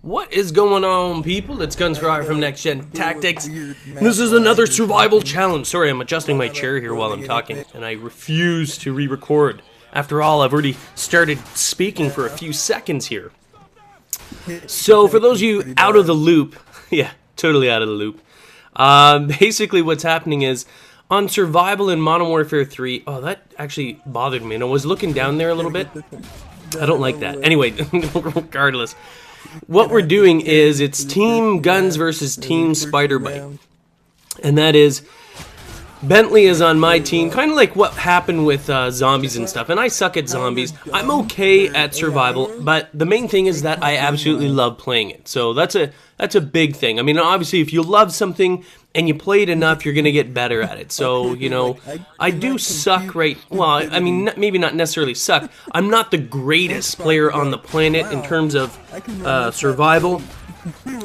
What is going on, people? It's Gunsfryer from NextGenTactics. This is another survival challenge. Sorry, I'm adjusting my chair here while I'm talking, and I refuse to re-record. After all, I've already started speaking for a few seconds here. So, for those of you out of the loop, yeah, totally out of the loop, basically what's happening is, on Survival in Modern Warfare 3, oh, that actually bothered me, and I was looking down there a little bit. I don't like that. Anyway, regardless. What we're doing is, it's Team Guns versus Team Spiderbite. And that is, Bentley is on my team, kind of like what happened with zombies and stuff. And I suck at zombies. I'm okay at survival, but the main thing is that I absolutely love playing it. So that's a big thing. I mean, obviously, if you love something and you play it enough, you're going to get better at it. So, you know, I do suck well, I mean, maybe not necessarily suck. I'm not the greatest player on the planet in terms of survival,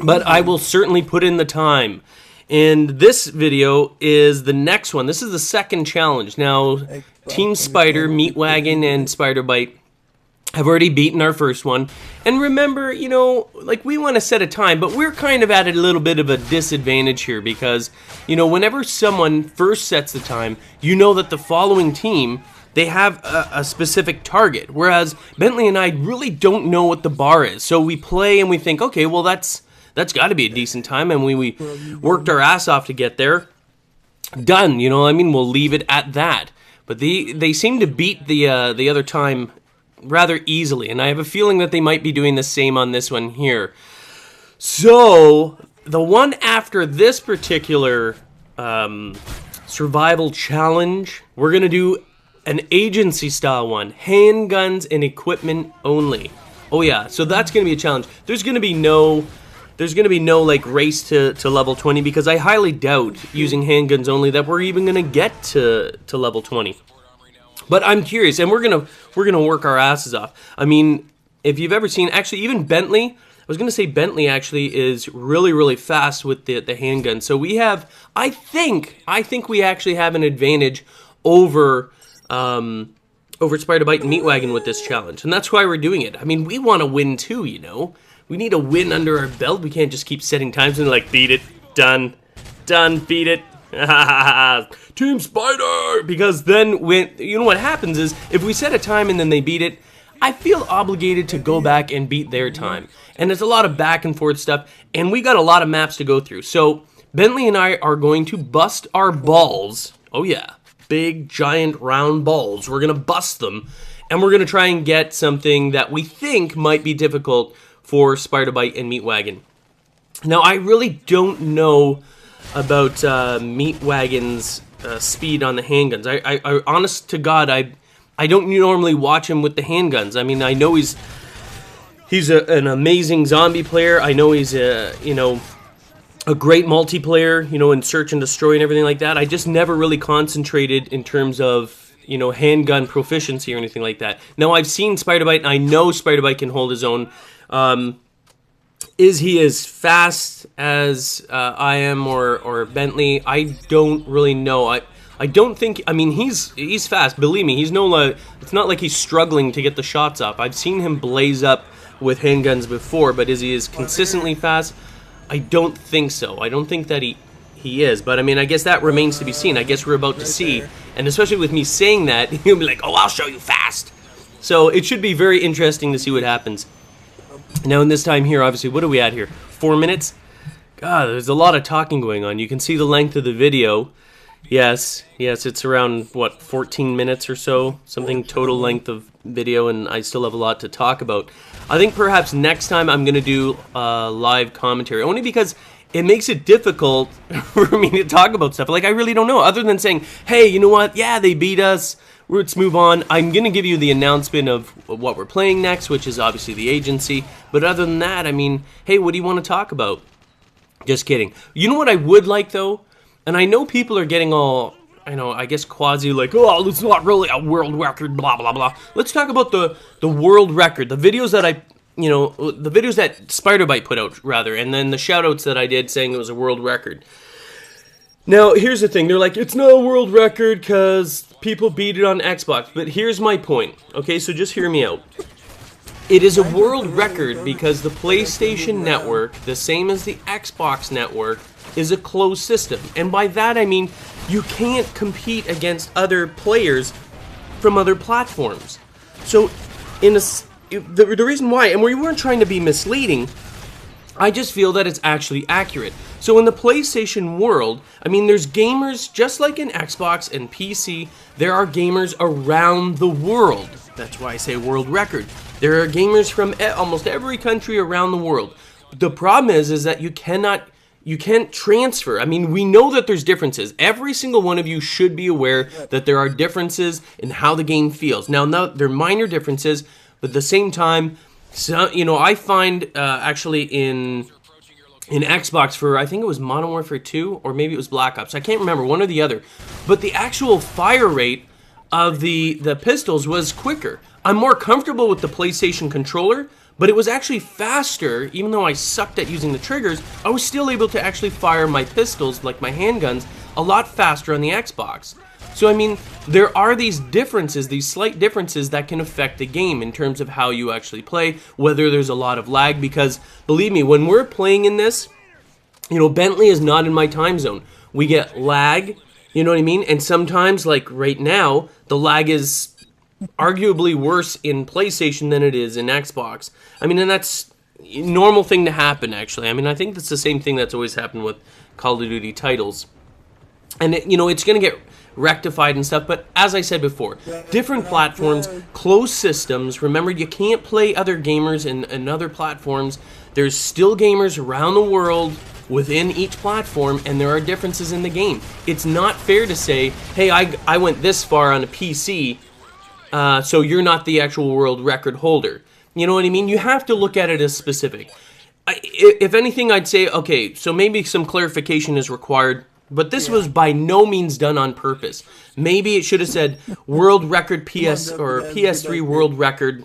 but I will certainly put in the time. And this video is the next one. This is the second challenge. Now, Team Spider, Meatwagon, and Spiderbite have already beaten our first one. And remember, you know, like, we want to set a time, but we're kind of at a little bit of a disadvantage here because, you know, whenever someone first sets the time, you know that the following team, they have a specific target. Whereas Bentley and I really don't know what the bar is. So we play and we think, okay, well, that's got to be a decent time, and we worked our ass off to get there. Done, you know what I mean? We'll leave it at that. But they seem to beat the other time rather easily, and I have a feeling that they might be doing the same on this one here. So, the one after this particular survival challenge, we're going to do an agency-style one. Handguns and equipment only. Oh yeah, so that's going to be a challenge. There's going to be no like race to level 20 because I highly doubt using handguns only that we're even gonna get to level 20. But I'm curious, and we're gonna work our asses off. I mean, if you've ever seen, actually, even Bentley, I was gonna say Bentley actually is really fast with the handgun. So we have, I think we actually have an advantage over Spiderbite and Meatwagon with this challenge, and that's why we're doing it. I mean, we want to win too, you know. We need a win under our belt. We can't just keep setting times and like, beat it, done, beat it, Team Spider! Because then, you know what happens is, if we set a time and then they beat it, I feel obligated to go back and beat their time. And there's a lot of back and forth stuff, and we got a lot of maps to go through. So, Bentley and I are going to bust our balls. Oh yeah, big, giant, round balls. We're going to bust them, and we're going to try and get something that we think might be difficult for Spiderbite and Meatwagon. Now, I really don't know about Meatwagon's speed on the handguns. I honest to God, I don't normally watch him with the handguns. I mean, I know he's an amazing zombie player. I know he's a great multiplayer, you know, in search and destroy and everything like that. I just never really concentrated in terms of, you know, handgun proficiency or anything like that. Now, I've seen Spiderbite, and I know Spiderbite can hold his own. Is he as fast as I am or Bentley? I don't really know. I don't think. I mean, he's fast. Believe me, he's it's not like he's struggling to get the shots off. I've seen him blaze up with handguns before, but is he as consistently fast? I don't think so. I don't think that he is. But I mean, I guess that remains to be seen. I guess we're about to see, and especially with me saying that, he'll be like, "Oh, I'll show you fast." So it should be very interesting to see what happens. Now, in this time here, obviously, what are we at here? 4 minutes? God, there's a lot of talking going on. You can see the length of the video. Yes, it's around, what, 14 minutes or so? Something total length of video, and I still have a lot to talk about. I think perhaps next time I'm going to do live commentary, only because it makes it difficult for me to talk about stuff. Like, I really don't know, other than saying, hey, you know what? Yeah, they beat us. Let's move on. I'm going to give you the announcement of what we're playing next, which is obviously the agency. But other than that, I mean, hey, what do you want to talk about? Just kidding. You know what I would like, though? And I know people are getting all, I guess quasi like, oh, it's not really a world record, blah, blah, blah. Let's talk about the world record. The videos that the videos that Spiderbite put out, rather, and then the shout-outs that I did saying it was a world record. Now, here's the thing. They're like, it's not a world record because people beat it on Xbox. But here's my point. Okay, so just hear me out. It is a world record because the PlayStation Network, the same as the Xbox Network, is a closed system. And by that I mean you can't compete against other players from other platforms. So the reason why, and we weren't trying to be misleading, I just feel that it's actually accurate. So in the PlayStation world, I mean, there's gamers, just like in Xbox and PC, there are gamers around the world. That's why I say world record. There are gamers from almost every country around the world. The problem is that you can't transfer. I mean, we know that there's differences. Every single one of you should be aware that there are differences in how the game feels. Now they're minor differences, but at the same time, so, you know, I find actually in Xbox for, I think it was Modern Warfare 2 or maybe it was Black Ops. I can't remember, one or the other. But the actual fire rate of the pistols was quicker. I'm more comfortable with the PlayStation controller, but it was actually faster. Even though I sucked at using the triggers, I was still able to actually fire my pistols, like my handguns, a lot faster on the Xbox. So I mean, there are these differences, these slight differences that can affect the game in terms of how you actually play, whether there's a lot of lag, because believe me, when we're playing in this, you know, Bentley is not in my time zone. We get lag, you know what I mean? And sometimes, like right now, the lag is arguably worse in PlayStation than it is in Xbox. I mean, and that's a normal thing to happen, actually. I mean, I think that's the same thing that's always happened with Call of Duty titles. And, you know, it's going to get rectified and stuff, but as I said before, different platforms, closed systems. Remember, you can't play other gamers in other platforms. There's still gamers around the world within each platform, and there are differences in the game. It's not fair to say, hey, I went this far on a PC, so you're not the actual world record holder. You know what I mean? You have to look at it as specific. If anything, I'd say, okay, so maybe some clarification is required. But this was by no means done on purpose. Maybe it should have said world record PS or PS3 world record.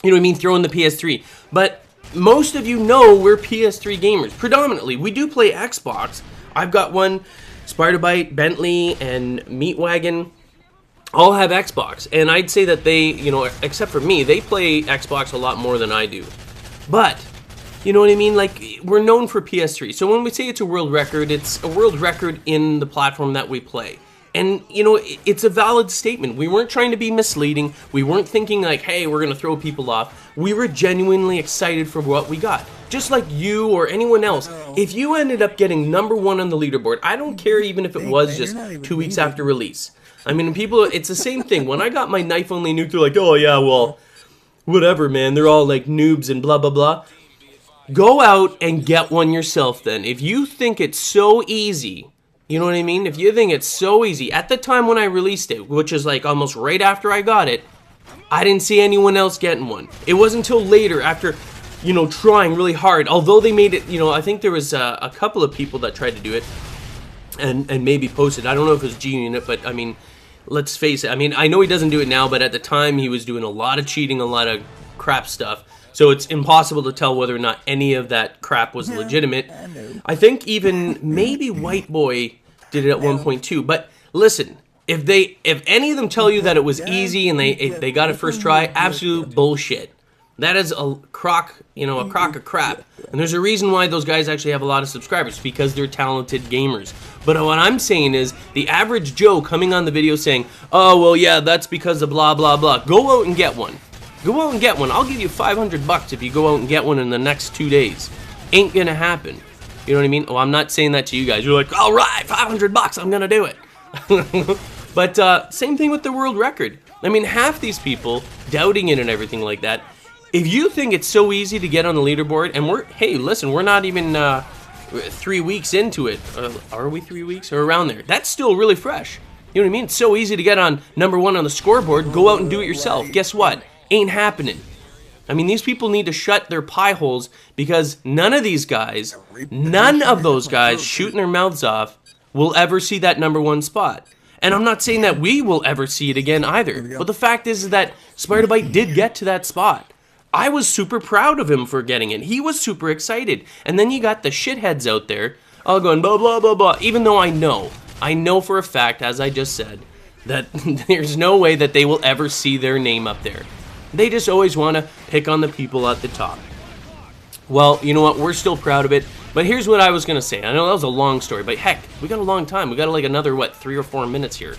You know what I mean? Throw in the PS3. But most of you know we're PS3 gamers. Predominantly. We do play Xbox. I've got one. Spider-Bite, Bentley, and Meatwagon all have Xbox. And I'd say that they, you know, except for me, they play Xbox a lot more than I do. But you know what I mean? Like, we're known for PS3. So when we say it's a world record, it's a world record in the platform that we play. And, you know, it's a valid statement. We weren't trying to be misleading. We weren't thinking like, hey, we're going to throw people off. We were genuinely excited for what we got. Just like you or anyone else. If you ended up getting #1 on the leaderboard, I don't care even if it was just 2 weeks after release. I mean, people, it's the same thing. When I got my knife-only nuke, they're like, oh, yeah, well, whatever, man. They're all like noobs and blah, blah, blah. Go out and get one yourself then. If you think it's so easy, you know what I mean? If you think it's so easy, at the time when I released it, which is like almost right after I got it, I didn't see anyone else getting one. It wasn't until later, after, you know, trying really hard, although they made it, you know, I think there was a couple of people that tried to do it and maybe posted. I don't know if it was G-Unit, but I mean, let's face it. I mean, I know he doesn't do it now, but at the time he was doing a lot of cheating, a lot of crap stuff. So it's impossible to tell whether or not any of that crap was legitimate. I think even maybe White Boy did it at one point too. But listen, if any of them tell you that it was easy and they got it first try, absolute bullshit. That is a crock, you know, a crock of crap. And there's a reason why those guys actually have a lot of subscribers, because they're talented gamers. But what I'm saying is, the average Joe coming on the video saying, oh, well, yeah, that's because of blah, blah, blah. Go out and get one. Go out and get one. I'll give you $500 if you go out and get one in the next 2 days. Ain't gonna happen. You know what I mean? Oh, I'm not saying that to you guys. You're like, all right, $500, I'm gonna do it. But same thing with the world record. I mean, half these people doubting it and everything like that. If you think it's so easy to get on the leaderboard, and hey, listen, we're not even 3 weeks into it. Are we 3 weeks or around there? That's still really fresh. You know what I mean? It's so easy to get on #1 on the scoreboard. Go out and do it yourself. Guess what? Ain't happening. I mean, these people need to shut their pie holes, because none of those guys shooting their mouths off will ever see that #1 spot. And I'm not saying that we will ever see it again either. But the fact is that Spider-Bite did get to that spot. I was super proud of him for getting it. He was super excited. And then you got the shitheads out there all going blah, blah, blah, blah. Even though I know for a fact, as I just said, that there's no way that they will ever see their name up there. They just always want to pick on the people at the top. Well, you know what? We're still proud of it. But here's what I was going to say. I know that was a long story, but heck, we got a long time. We got like another, what, 3 or 4 minutes here.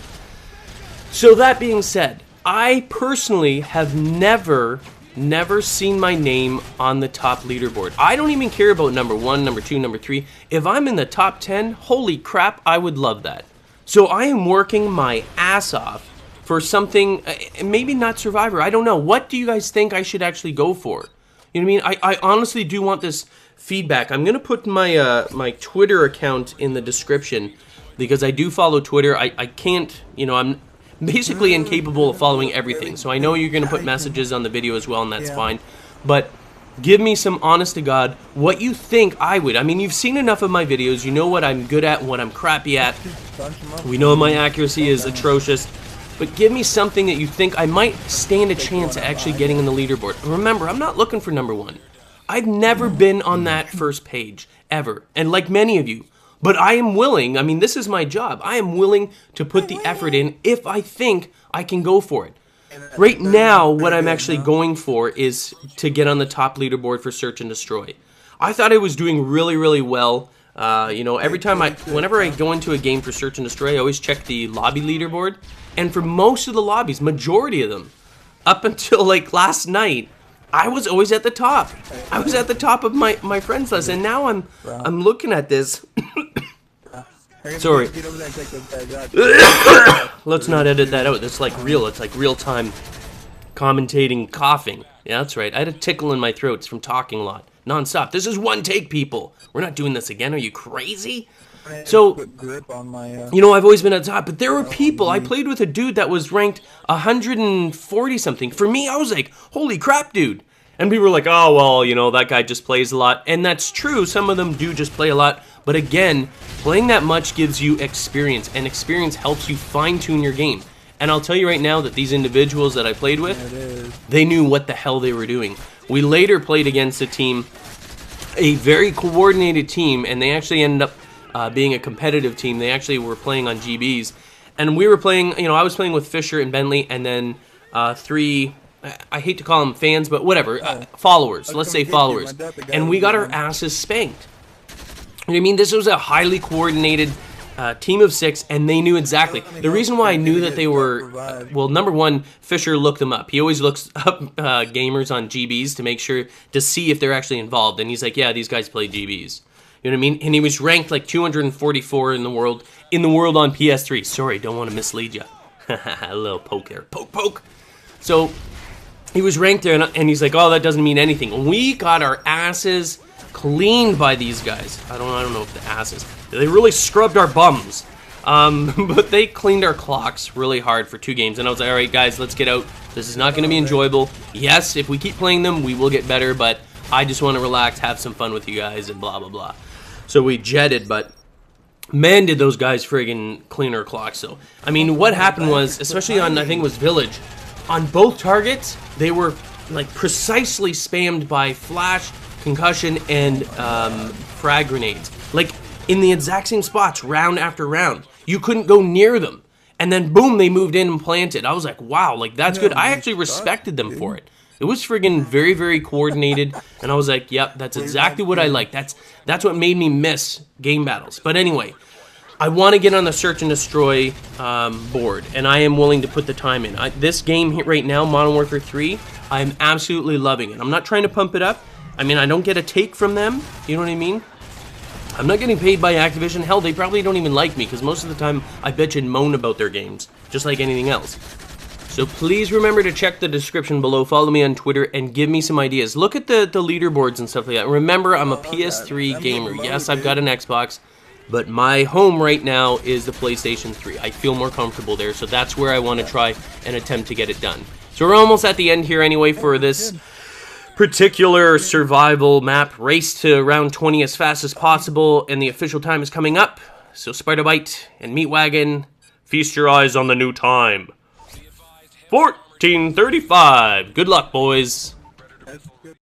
So that being said, I personally have never seen my name on the top leaderboard. I don't even care about number 1, number 2, number 3. If I'm in the top 10, holy crap, I would love that. So I am working my ass off for something, maybe not Survivor. I don't know. What do you guys think I should actually go for? You know what I mean? I honestly do want this feedback. I'm going to put my my Twitter account in the description because I do follow Twitter. I can't, you know, I'm basically incapable of following everything. So I know you're going to put messages on the video as well, and that's fine. But give me some honest to God what you think I would. I mean, you've seen enough of my videos. You know what I'm good at and what I'm crappy at. We know my accuracy is atrocious. But give me something that you think I might stand a chance at actually getting in the leaderboard. Remember, I'm not looking for number 1. I've never been on that first page, ever. And like many of you. But I am willing, I mean, this is my job. I am willing to put the effort in if I think I can go for it. Right now, what I'm actually going for is to get on the top leaderboard for Search and Destroy. I thought I was doing really, really well. You know, whenever I go into a game for Search and Destroy, I always check the lobby leaderboard. And for most of the lobbies, majority of them, up until like last night, I was always at the top. I was at the top of my friends list, and now I'm looking at this. Sorry. Let's not edit that out. It's like real. It's like real time commentating, coughing. Yeah, that's right. I had a tickle in my throat. It's from talking a lot, nonstop. This is one take, people. We're not doing this again. Are you crazy? So, you know, I've always been at the top, but there were people. I played with a dude that was ranked 140 something. For me, I was like, holy crap, dude. And people were like, oh, well, you know, that guy just plays a lot. And that's true. Some of them do just play a lot. But again, playing that much gives you experience, and experience helps you fine-tune your game. And I'll tell you right now that these individuals that I played with, they knew what the hell they were doing. We later played against a team, a very coordinated team, and they actually ended up being a competitive team. They actually were playing on GBs, and we were playing, you know, I was playing with Fisher and Bentley, and then 3, I hate to call them fans, but whatever, followers, let's say followers, and we got our asses spanked. You know what I mean? This was a highly coordinated team of 6, and they knew exactly. The reason why I knew that they were, well, number 1, Fisher looked them up. He always looks up gamers on GBs to make sure, to see if they're actually involved, and he's like, yeah, these guys play GBs. You know what I mean? And he was ranked like 244 in the world on PS3. Sorry, don't want to mislead you. A little poke there. Poke, poke. So he was ranked there, and he's like, oh, that doesn't mean anything. We got our asses cleaned by these guys. I don't know if the asses. They really scrubbed our bums. But they cleaned our clocks really hard for 2 games. And I was like, all right, guys, let's get out. This is not going to be enjoyable. Yes, if we keep playing them, we will get better, but I just want to relax, have some fun with you guys, and blah, blah, blah. So we jetted, but man, did those guys friggin' clean our clocks. So, I mean, what happened was, especially on, I think it was Village, on both targets, they were, like, precisely spammed by flash, concussion, and frag grenades. Like, in the exact same spots, round after round. You couldn't go near them. And then, boom, they moved in and planted. I was like, wow, like, that's good. I actually respected them for it. It was friggin' very, very coordinated, and I was like, yep, that's exactly what I like. That's what made me miss game battles. But anyway, I want to get on the Search and Destroy board, and I am willing to put the time in. This game here right now, Modern Warfare 3, I am absolutely loving it. I'm not trying to pump it up. I mean, I don't get a take from them, you know what I mean? I'm not getting paid by Activision. Hell, they probably don't even like me, because most of the time, I bitch and moan about their games, just like anything else. So please remember to check the description below, follow me on Twitter, and give me some ideas. Look at the leaderboards and stuff like that. Remember, I'm a PS3 gamer. Yes, I've got an Xbox, but my home right now is the PlayStation 3. I feel more comfortable there, so that's where I want to try and attempt to get it done. So we're almost at the end here anyway for this particular survival map. Race to round 20 as fast as possible, and the official time is coming up. So Spider Bite and Meat Wagon, feast your eyes on the new time. 14:35. Good luck, boys.